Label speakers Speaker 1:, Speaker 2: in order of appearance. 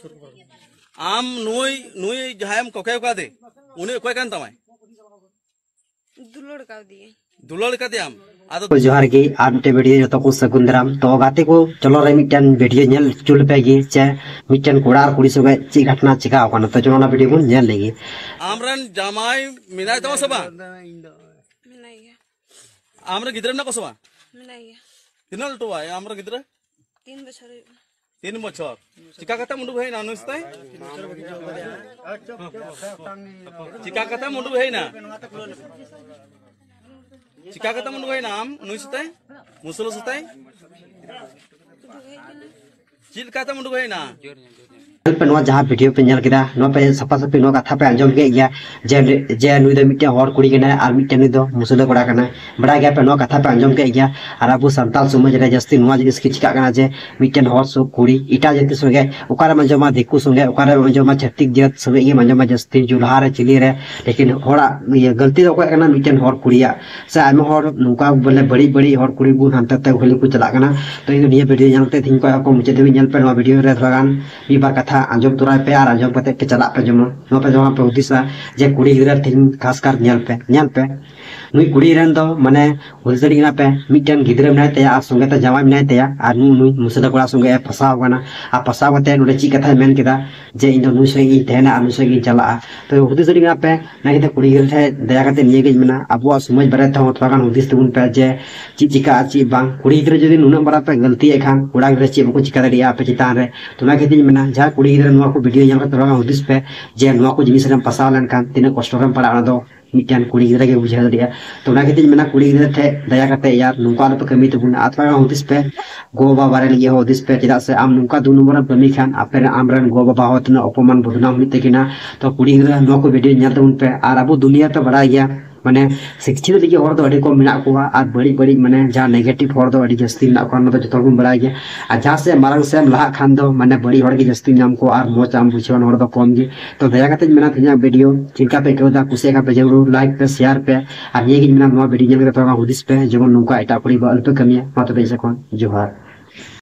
Speaker 1: आम नुई नुई जहायम कोके का दे उन्हें कोई कान तमाय दुलड़ का दे आम
Speaker 2: तो जोहार की आर मिटे वीडियो जो को सगुंदराम तो गाते को चलो रे मिटन वीडियो नेल चुल पे गी चे मिटन कोड़ा और कुड़ी सगे ची घटना चिका होना तो जोना वीडियो को नेल लेगी
Speaker 1: आमरन जामाई मिनाय तो सबा मिनाय आमरे गिदरे ना को सबा मिनाय तिनल तो आय आमरे गिदरे 3 बछर चिका कथा मुंडू भाई ना नुस्ताय चिका कथा मुंडू भाई ना चिका कथा मुंडू भाई नाम नुस्ताय मुसलो सताय चिल कथा मुंडू भाई ना
Speaker 2: पे नो जहां वीडियो पे नेल केदा नो पे सफा सफी नो कथा पे अंजम के गया जे नुई दो मिटे हर कुड़ी केना आर मिटे नुई दो मुसले कोड़ा कना बड़ा गया पे नो कथा पे अंजम के गया आर अबु संताल समाज रे जस्ती नुआ जिनिस की चिका कना जे मिटे हर सो कुड़ी इटा जति संगे ओकारे मंजमा दिकु संगे ओकारे मंजमा छत्तिक जत संगे ये मंजमा जस्ती जुलहा रे चिली रे लेकिन होड़ा ये गलती दो कना मिटे हर कुड़िया से आम हर नुका बोले बड़ी बड़ी हर कुड़ी बु हांते ते होली को चला कना तो इन ये वीडियो जानते थिन को मुझे देवी नेल पे नो वीडियो रे थोड़ान बी बार कथा आंजम तुराय पे और आंजम कते के चला पे जमो नो पे जमा पे उदिसा जे कुड़ी गिदरा थिन खास कर नेल पे नुई कुड़ी रेन दो माने हुलसड़ी ना पे मिटन गिदरा नाय ते आ संगे ते जामा नाय ते आ नुई मुसदा कोड़ा संगे फसाव गना आ फसाव कते नुडे ची कथा मेन केदा जे इन दो नुई संगे तेना आ नुई संगे चला तो हुलसड़ी ना पे ना के कुड़ी गिदरा दया कते निये गे मेना अबुआ समाज बारे थ थोड़ान हुदिस तबुन पे जे ची चिका ची बांग कुड़ी गिदरा जदी नुना बरा पे गलती एखान कोड़ा गिदरा ची बको चिका दरिया पे चितान रे तो ना के मेना जा कुड़ी गिदरा नुआ को वीडियो जानका थोड़ा हुदिस पे जे नुआ को जिनिस रे फसाव लन कान तिना कष्ट रे पड़ा ना दो मिटन कुड़ी गिदरा के बुझा दरिया तो ना के मेना कुड़ी गिदरा थे दया करते यार नुका पे कमी तबुन अथवा हुदिस पे गो बाबा रे लिए हुदिस पे चिदा से आम नुका दु नंबर कमी खान आपरे आमरन गो बाबा होतना अपमान बदनाम मिते किना तो कुड़ी गिदरा नुआ को वीडियो न्याल तबुन पे और अबो दुनिया पे बड़ा गया माने शिक्षित लगी हर दो अड़ी को मिना कोवा और बड़ी बड़ी माने जहां नेगेटिव हर दो अड़ी जस्ती ना को न तो जतो को बड़ा गया आ जहां से मारंग से लहा खान दो माने बड़ी हर की जस्ती नाम को और मोच आम बुझवन हर दो कम गी तो दया करते मेना थिना वीडियो चिंका पे केदा कुसे का पे जरूर लाइक पे शेयर पे और ये की मेना नो वीडियो जन के तो हुदिस पे जेमन नुका एटा पड़ी बल पे कमिया मा तो बेसे कोन जोहार।